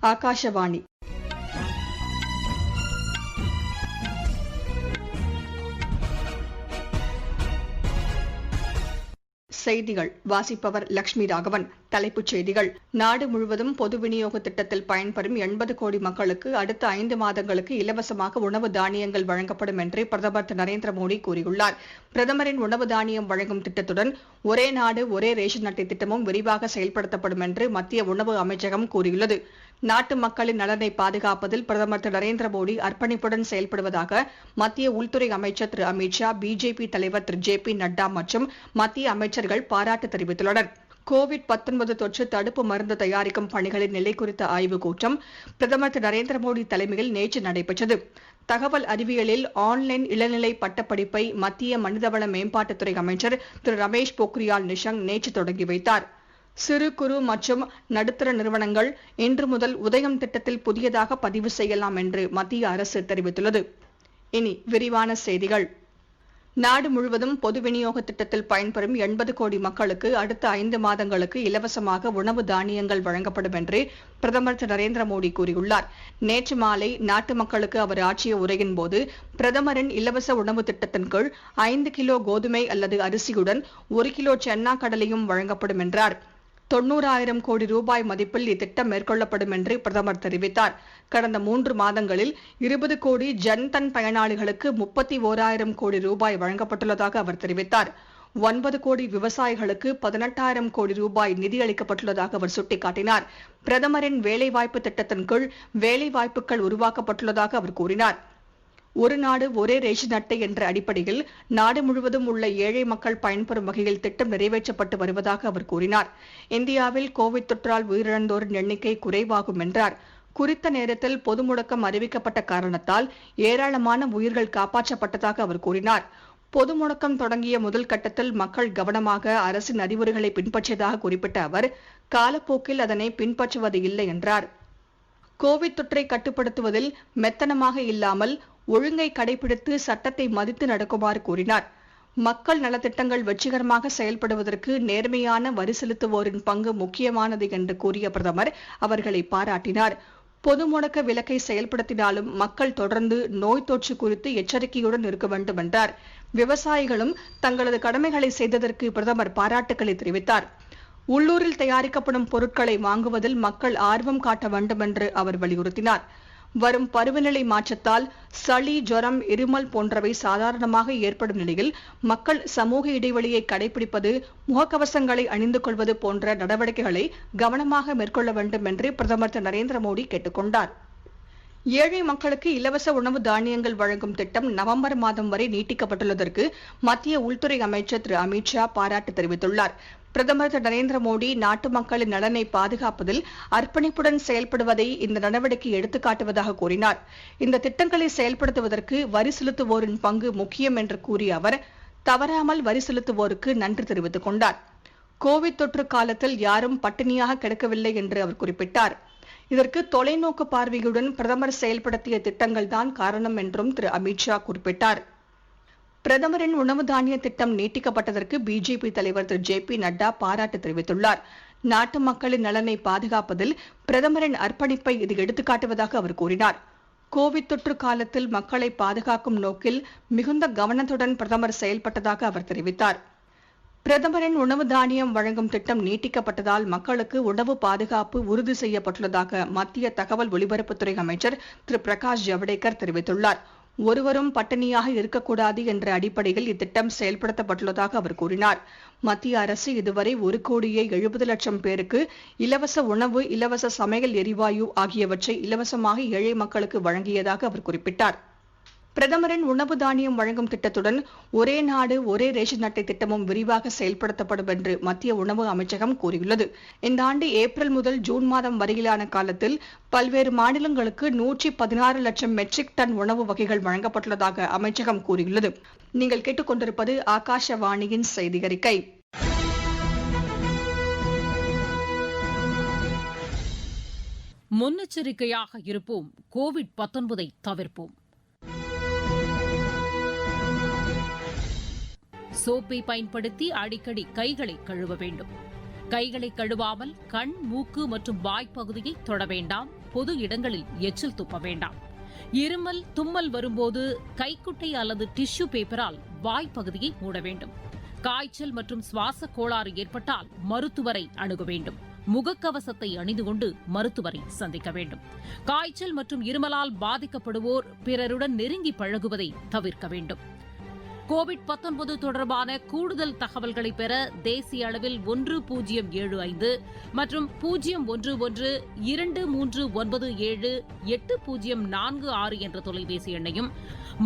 ஆகாஷவாணி. செய்திகள் வாசிப்பவர் லட்சுமி ராகவன். தலைப்புச் செய்திகள். நாடு முழுவதும் பொது விநியோக திட்டத்தில் பயன்பெறும் 80 கோடி மக்களுக்கு அடுத்த 5 மாதங்களுக்கு இலவசமாக உணவு தானியங்கள் வழங்கப்படும் என்று பிரதமர் திரு நரேந்திர மோடி கூறியுள்ளார். பிரதமரின் உணவு தானியம் வழங்கும் திட்டத்துடன் ஒரே நாடு ஒரே ரேஷன் அட்டை திட்டமும் விரிவாக செயல்படுத்தப்படும் என்று மத்திய உணவு அமைச்சகம் கூறியுள்ளது. நாட்டு மக்களின் நலனை பாதுகாப்பதில் பிரதமர் திரு நரேந்திர மோடி அர்ப்பணிப்புடன் செயல்படுவதாக மத்திய உள்துறை அமைச்சர் திரு அமித் ஷா, பிஜேபி தலைவர் திரு ஜே பி நட்டா மற்றும் மத்திய அமைச்சர்கள் பாராட்டு தெரிவித்துள்ளனர். கோவிட்-19 தொற்று தடுப்பு மருந்து தயாரிக்கும் பணிகளின் நிலை குறித்த ஆய்வுக் கூட்டம் பிரதமர் திரு நரேந்திர மோடி தலைமையில் நேற்று நடைபெற்றது. தகவல் அறிவியலில் ஆன்லைன் இளநிலை பட்டப்படிப்பை மத்திய மனிதவள மேம்பாட்டுத்துறை அமைச்சர் திரு ரமேஷ் பொக்ரியால் நிஷாங்க் நேற்று தொடங்கி வைத்தார். சிறு குறு மற்றும் நடுத்தர நிறுவனங்கள் இன்று முதல் உதயம் திட்டத்தில் புதியதாக பதிவு செய்யலாம் என்று மத்திய அரசு தெரிவித்துள்ளது. இனி விரிவான செய்திகள். நாடு முழுவதும் பொது விநியோக திட்டத்தில் பயன்பெறும் 80 கோடி மக்களுக்கு அடுத்த 5 மாதங்களுக்கு இலவசமாக உணவு தானியங்கள் வழங்கப்படும் என்று பிரதமர் திரு நரேந்திர மோடி கூறியுள்ளார். நேற்று மாலை நாட்டு மக்களுக்கு அவர் ஆற்றிய உரையின்போது பிரதமரின் இலவச உணவு திட்டத்தின் கீழ் 5 கிலோ கோதுமை அல்லது அரிசியுடன் 1 கிலோ சென்னா கடலையும் வழங்கப்படும் என்றார். 90,000 கோடி ரூபாய் மதிப்பில் இத்திட்டம் மேற்கொள்ளப்படும் என்று பிரதமர் தெரிவித்தார். கடந்த 3 மாதங்களில் 20 கோடி ஜன்தன் பயனாளிகளுக்கு 31,000 கோடி ரூபாய் வழங்கப்பட்டுள்ளதாக அவர் தெரிவித்தார். 9 கோடி விவசாயிகளுக்கு 18,000 கோடி ரூபாய் நிதியளிக்கப்பட்டுள்ளதாக அவர் சுட்டிக்காட்டினார். பிரதமரின் வேலைவாய்ப்பு திட்டத்தின் கீழ் வேலைவாய்ப்புகள் உருவாக்கப்பட்டுள்ளதாக அவர் கூறினார். ஒரு நாடு ஒரே ரேஷன் அட்டை என்ற அடிப்படையில் நாடு முழுவதும் உள்ள ஏழை மக்கள் பயன்பெறும் வகையில் திட்டம் நிறைவேற்றப்பட்டு வருவதாக அவர் கூறினார். இந்தியாவில் கோவிட் தொற்றால் உயிரிழந்தோரின் எண்ணிக்கை குறைவாகும் என்றார். குறித்த நேரத்தில் பொது முடக்கம் அறிவிக்கப்பட்ட காரணத்தால் ஏராளமான உயிர்கள் காப்பாற்றப்பட்டதாக அவர் கூறினார். பொது முடக்கம் தொடங்கிய முதல் கட்டத்தில் மக்கள் கவனமாக அரசின் அறிவுரைகளை பின்பற்றியதாக குறிப்பிட்ட அவர் காலப்போக்கில் அதனை பின்பற்றுவது இல்லை என்றார். கோவிட் தொற்றை கட்டுப்படுத்துவதில் மெத்தனமாக இல்லாமல் ஒழுங்கை கடைபிடித்து சட்டத்தை மதித்து நடக்குமாறு கூறினார். மக்கள் நலத்திட்டங்கள் வெற்றிகரமாக செயல்படுவதற்கு நேர்மையான வரி செலுத்துவோரின் பங்கு முக்கியமானது என்று கூறிய பிரதமர் அவர்களை பாராட்டினார். பொது முடக்க விலக்கை செயல்படுத்தினாலும் மக்கள் தொடர்ந்து நோய் தொற்று குறித்து எச்சரிக்கையுடன் இருக்க வேண்டும் என்றார். விவசாயிகளும் தங்களது கடமைகளை செய்ததற்கு பிரதமர் பாராட்டுக்களை தெரிவித்தார். உள்ளூரில் தயாரிக்கப்படும் பொருட்களை வாங்குவதில் மக்கள் ஆர்வம் காட்ட வேண்டும் என்று அவர் வலியுறுத்தினார். வரும் பருவநிலை மாற்றத்தால் சளி, ஜுரம், இருமல் போன்றவை சாதாரணமாக ஏற்படும் நிலையில் மக்கள் சமூக இடைவெளியை கடைபிடிப்பது, முகக்கவசங்களை அணிந்து கொள்வது போன்ற நடவடிக்கைகளை கவனமாக மேற்கொள்ள வேண்டும் என்று பிரதமர் திரு நரேந்திர மோடி கேட்டுக் கொண்டார். ஏழை மக்களுக்கு இலவச உணவு தானியங்கள் வழங்கும் திட்டம் நவம்பர் மாதம் வரை நீட்டிக்கப்பட்டுள்ளதற்கு மத்திய உள்துறை அமைச்சர் திரு அமித் ஷா பாராட்டு தெரிவித்துள்ளார். பிரதமர் திரு நரேந்திர மோடி நாட்டு மக்களின் நலனை பாதுகாப்பதில் அர்ப்பணிப்புடன் செயல்படுவதை இந்த நடவடிக்கை எடுத்துக்காட்டுவதாக கூறினார். இந்த திட்டங்களை செயல்படுத்துவதற்கு வரி செலுத்துவோரின் பங்கு முக்கியம் என்று கூறிய அவர் தவறாமல் வரி செலுத்துவோருக்கு நன்றி தெரிவித்துக் கொண்டார். கோவிட் தொற்று காலத்தில் யாரும் பட்டினியாக கிடக்கவில்லை என்று அவர் குறிப்பிட்டார். இதற்கு தொலைநோக்கு பார்வையுடன் பிரதமர் செயல்படுத்திய திட்டங்கள்தான் காரணம் என்றும் திரு அமித் ஷா குறிப்பிட்டார். பிரதமரின் உணவு தானிய திட்டம் நீட்டிக்கப்பட்டதற்கு பிஜேபி தலைவர் திரு ஜே பி நட்டா பாராட்டு தெரிவித்துள்ளார். நாட்டு மக்களின் நலனை பாதுகாப்பதில் பிரதமரின் அர்ப்பணிப்பை இது எடுத்துக்காட்டுவதாக அவர் கூறினார். கோவிட் தொற்று காலத்தில் மக்களை பாதுகாக்கும் நோக்கில் மிகுந்த கவனத்துடன் பிரதமர் செயல்பட்டதாக அவர் தெரிவித்தார். பிரதமரின் உணவு தானியம் வழங்கும் திட்டம் நீட்டிக்கப்பட்டதால் மக்களுக்கு உணவு பாதுகாப்பு உறுதி செய்யப்பட்டுள்ளதாக மத்திய தகவல் ஒலிபரப்புத்துறை அமைச்சர் திரு பிரகாஷ் ஜவடேகர் தெரிவித்துள்ளார். ஒருவரும் பட்டினியாக இருக்கக்கூடாது என்ற அடிப்படையில் இத்திட்டம் செயல்படுத்தப்பட்டுள்ளதாக அவர் கூறினார். மத்திய அரசு இதுவரை 1,70,00,000 பேருக்கு இலவச உணவு, இலவச சமையல் எரிவாயு ஆகியவற்றை இலவசமாக ஏழை மக்களுக்கு வழங்கியதாக அவர் குறிப்பிட்டார். பிரதமரின் உணவு தானியம் வழங்கும் திட்டத்துடன் ஒரே நாடு ஒரே ரேஷன் அட்டை திட்டமும் விரிவாக செயல்படுத்தப்படும் என்று மத்திய உணவு அமைச்சகம் கூறியுள்ளது. இந்த ஆண்டு ஏப்ரல் முதல் ஜூன் மாதம் வரையிலான காலத்தில் பல்வேறு மாநிலங்களுக்கு 116 லட்சம் மெட்ரிக் டன் உணவு வகைகள் வழங்கப்பட்டுள்ளதாக அமைச்சகம் கூறியுள்ளது. நீங்கள் கேட்டுக்கொண்டிருப்பது ஆகாஷவாணியின் செய்தி அறிக்கை. முன்னெச்சரிக்கையாக இருப்போம், கோவிட்-19 தவிர்ப்போம். சோப்பை பயன்படுத்தி அடிக்கடி கைகளை கழுவ வேண்டும். கைகளை கழுவாமல் கண், மூக்கு மற்றும் வாய்ப்பகுதியை தொட வேண்டாம். பொது இடங்களில் எச்சில் துப்ப வேண்டாம். இருமல், தும்மல் வரும்போது கைக்குட்டை அல்லது டிஷ்யூ பேப்பரால் வாய்ப்பகுதியை மூட வேண்டும். காய்ச்சல் மற்றும் சுவாச கோளாறு ஏற்பட்டால் மருத்துவரை அணுக வேண்டும். முகக்கவசத்தை அணிந்து கொண்டு மருத்துவரை சந்திக்க வேண்டும். காய்ச்சல் மற்றும் இருமலால் பாதிக்கப்படுவோர் பிறருடன் நெருங்கி பழகுவதை தவிர்க்க வேண்டும். கோவிட்-19 தொடர்பான கூடுதல் தகவல்களை பெற தேசிய அளவில் 1075 மற்றும் 0113-2397-8046 என்ற தொலைபேசி எண்ணையும்,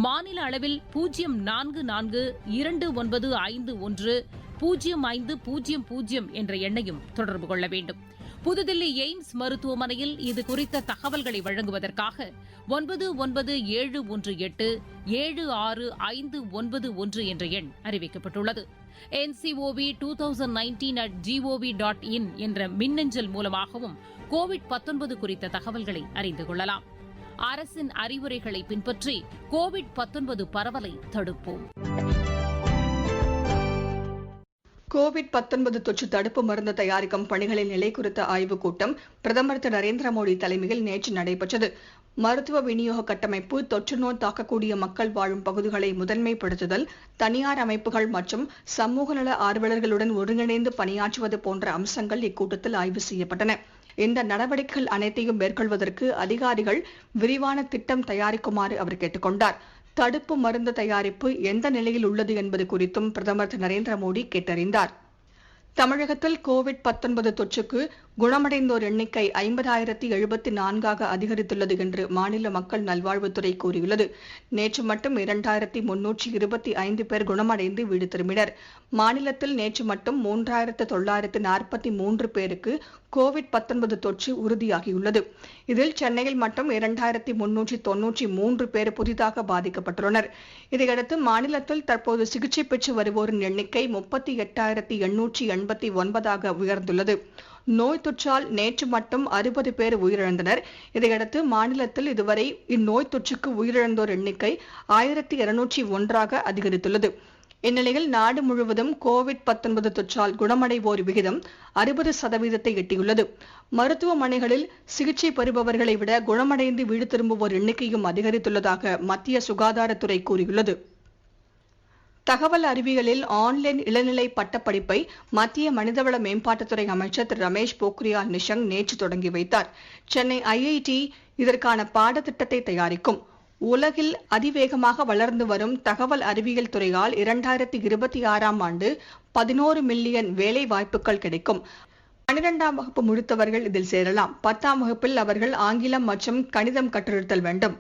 மாநில அளவில் 0429510500 என்ற எண்ணையும் தொடர்பு கொள்ள வேண்டும். புதுதில்லி எய்ம்ஸ் மருத்துவமனையில் இதுகுறித்த தகவல்களை வழங்குவதற்காக 99187651 என்ற எண் அறிவிக்கப்பட்டுள்ளது. NCOV2019@gov.in என்ற மின்னஞ்சல் மூலமாகவும் கோவிட்-19 குறித்த தகவல்களை அறிந்து கொள்ளலாம். அரசின் அறிவுரைகளை பின்பற்றி கோவிட்-19 பரவலை தடுப்போம். கோவிட்-19 தொற்று தடுப்பு மருந்து தயாரிக்கும் பணிகளின் நிலை குறித்த ஆய்வுக் கூட்டம் பிரதமர் திரு நரேந்திர மோடி தலைமையில் நேற்று நடைபெற்றது. மருத்துவ விநியோக கட்டமைப்பு, தொற்று நோய் தாக்கக்கூடிய மக்கள் வாழும் பகுதிகளை முதன்மைப்படுத்துதல், தனியார் அமைப்புகள் மற்றும் சமூக நல ஆர்வலர்களுடன் ஒருங்கிணைந்து பணியாற்றுவது போன்ற அம்சங்கள் இக்கூட்டத்தில் ஆய்வு செய்யப்பட்டன. இந்த நடவடிக்கைகள் அனைத்தையும் மேற்கொள்வதற்கு அதிகாரிகள் விரிவான திட்டம் தயாரிக்குமாறு அவர் கேட்டுக் கொண்டார். தடுப்பு மருந்து தயாரிப்பு எந்த நிலையில் உள்ளது என்பது குறித்தும் பிரதமர் திரு நரேந்திர மோடி கேட்டறிந்தார். தமிழகத்தில் கோவிட்-19 தொற்றுக்கு குணமடைந்தோர் எண்ணிக்கை 50,074 அதிகரித்துள்ளது என்று மாநில மக்கள் நல்வாழ்வுத்துறை கூறியுள்ளது. நேற்று மட்டும் 2,325 பேர் குணமடைந்து வீடு திரும்பினர். மாநிலத்தில் நேற்று மட்டும் 3,943 பேருக்கு கோவிட்-19 தொற்று உறுதியாகியுள்ளது. இதில் சென்னையில் மட்டும் 2,393 பேர் புதிதாக பாதிக்கப்பட்டுள்ளனர். இதையடுத்து மாநிலத்தில் தற்போது சிகிச்சை பெற்று வருவோரின் எண்ணிக்கை 38,889 உயர்ந்துள்ளது. நோய் தொற்றால் நேற்று மட்டும் 60 பேர் உயிரிழந்தனர். இதையடுத்து மாநிலத்தில் இதுவரை இந்நோய் தொற்றுக்கு உயிரிழந்தோர் எண்ணிக்கை 1,201 அதிகரித்துள்ளது. இந்நிலையில் நாடு முழுவதும் கோவிட்-19 தொற்றால் குணமடைவோர் விகிதம் 60% எட்டியுள்ளது. மருத்துவமனைகளில் சிகிச்சை பெறுபவர்களை விட குணமடைந்து வீடு திரும்புவோர் எண்ணிக்கையும் அதிகரித்துள்ளதாக மத்திய சுகாதாரத்துறை கூறியுள்ளது. தகவல் அறிவியலில் ஆன்லைன் இளநிலை பட்டப்படிப்பை மத்திய மனிதவள மேம்பாட்டுத்துறை அமைச்சர் திரு ரமேஷ் பொக்ரியால் நிஷாங்க் நேற்று தொடங்கி வைத்தார். சென்னை IIT இதற்கான பாடத்திட்டத்தை தயாரிக்கும். உலகில் அதிவேகமாக வளர்ந்து வரும் தகவல் அறிவியல் துறையால் 2026ஆம் ஆண்டு 11 மில்லியன் வேலை வாய்ப்புகள் கிடைக்கும். 12ஆம் வகுப்பு முடித்தவர்கள் இதில் சேரலாம். 10ஆம் வகுப்பில் அவர்கள் ஆங்கிலம் மற்றும் கணிதம் கற்றிருத்தல் வேண்டும்.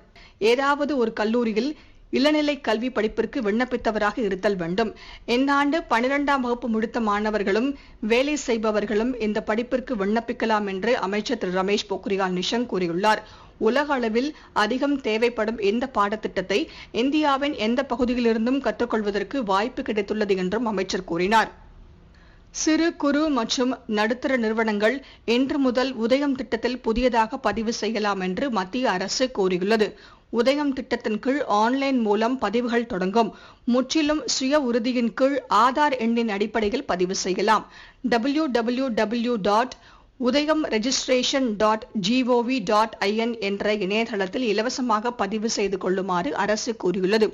ஏதாவது ஒரு கல்லூரியில் இளநிலை கல்வி படிப்பிற்கு விண்ணப்பித்தவராக இருத்தல் வேண்டும். இந்த ஆண்டு 12ஆம் வகுப்பு முடித்த மாணவர்களும் வேலை செய்பவர்களும் இந்த படிப்பிற்கு விண்ணப்பிக்கலாம் என்று அமைச்சர் திரு ரமேஷ் பொக்ரியால் நிஷாங்க் கூறியுள்ளார். உலக அளவில் அதிகம் தேவைப்படும் இந்த பாடத்திட்டத்தை இந்தியாவின் எந்த பகுதியிலிருந்தும் கற்றுக்கொள்வதற்கு வாய்ப்பு கிடைத்துள்ளது என்றும் அமைச்சர் கூறினார். சிறு குறு மற்றும் நடுத்தர நிறுவனங்கள் இன்று முதல் உதயம் திட்டத்தில் புதியதாக பதிவு செய்யலாம் என்று மத்திய அரசு கூறியுள்ளது. உதயம் திட்டத்தின் கீழ் ஆன்லைன் மூலம் பதிவுகள் தொடங்கும். முற்றிலும் சுய உறுதியின் கீழ் ஆதார் எண்ணின் அடிப்படையில் பதிவு செய்யலாம். www.udayamregistration.gov.in என்ற இணையதளத்தில் இலவசமாக பதிவு செய்து கொள்ளுமாறு அரசு கூறியுள்ளது.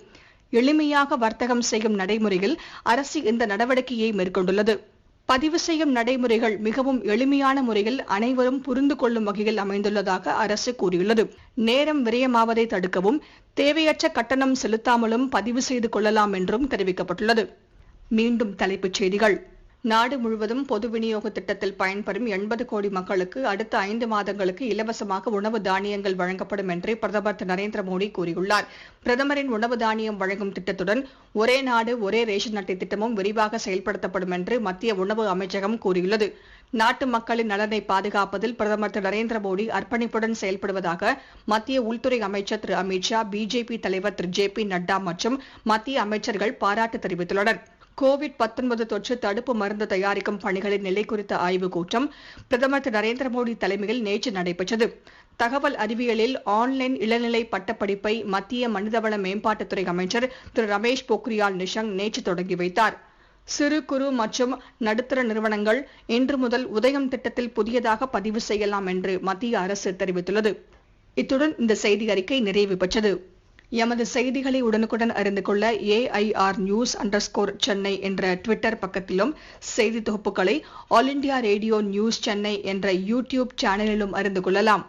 எளிமையாக வர்த்தகம் செய்யும் நடைமுறையில் அரசு இந்த நடவடிக்கையை மேற்கொண்டுள்ளது. பதிவு செய்யும் நடைமுறைகள் மிகவும் எளிமையான முறையில் அனைவரும் புரிந்து கொள்ளும் வகையில் அமைந்துள்ளதாக அரசு கூறியுள்ளது. நேரம் விரயமாவதை தடுக்கவும் தேவையற்ற கட்டணம் செலுத்தாமலும் பதிவு செய்து கொள்ளலாம் என்றும் தெரிவிக்கப்பட்டுள்ளது. மீண்டும் தலைப்புச் செய்திகள். நாடு முழுவதும் பொது விநியோக திட்டத்தில் பயன்பெறும் 80 கோடி மக்களுக்கு அடுத்த 5 மாதங்களுக்கு இலவசமாக உணவு தானியங்கள் வழங்கப்படும் என்று பிரதமர் திரு நரேந்திர மோடி கூறியுள்ளார். பிரதமரின் உணவு தானியம் வழங்கும் திட்டத்துடன் ஒரே நாடு ஒரே ரேஷன் அட்டை திட்டமும் விரிவாக செயல்படுத்தப்படும் என்று மத்திய உணவு அமைச்சகம் கூறியுள்ளது. நாட்டு மக்களின் நலனை பாதுகாப்பதில் பிரதமர் திரு நரேந்திர மோடி அர்ப்பணிப்புடன் செயல்படுவதாக மத்திய உள்துறை அமைச்சர் திரு அமித் ஷா, பிஜேபி தலைவர் திரு JP நட்டா மற்றும் மத்திய அமைச்சர்கள் பாராட்டு தெரிவித்துள்ளனர். கோவிட்-19 தொற்று தடுப்பு மருந்து தயாரிக்கும் பணிகளின் நிலை குறித்த ஆய்வுக் கூட்டம் பிரதமர் திரு நரேந்திர மோடி தலைமையில் நேற்று நடைபெற்றது. தகவல் அறிவியலில் ஆன்லைன் இளநிலை பட்டப்படிப்பை மத்திய மனிதவள மேம்பாட்டுத்துறை அமைச்சர் திரு ரமேஷ் பொக்ரியால் நிஷாங்க் நேற்று தொடங்கி வைத்தார். சிறு குறு மற்றும் நடுத்தர நிறுவனங்கள் இன்று முதல் உதயம் திட்டத்தில் புதியதாக பதிவு செய்யலாம் என்று மத்திய அரசு தெரிவித்துள்ளது. இத்துடன் இந்த செய்தி அறிக்கை நிறைவு பெற்றது. எமது செய்திகளை உடனுக்குடன் அறிந்து கொள்ள AIR News_சென்னை என்ற ட்விட்டர் பக்கத்திலும், செய்தி தொகுப்புகளை all India radio news Chennai என்ற யூடியூப் சேனலிலும் அறிந்து கொள்ளலாம்.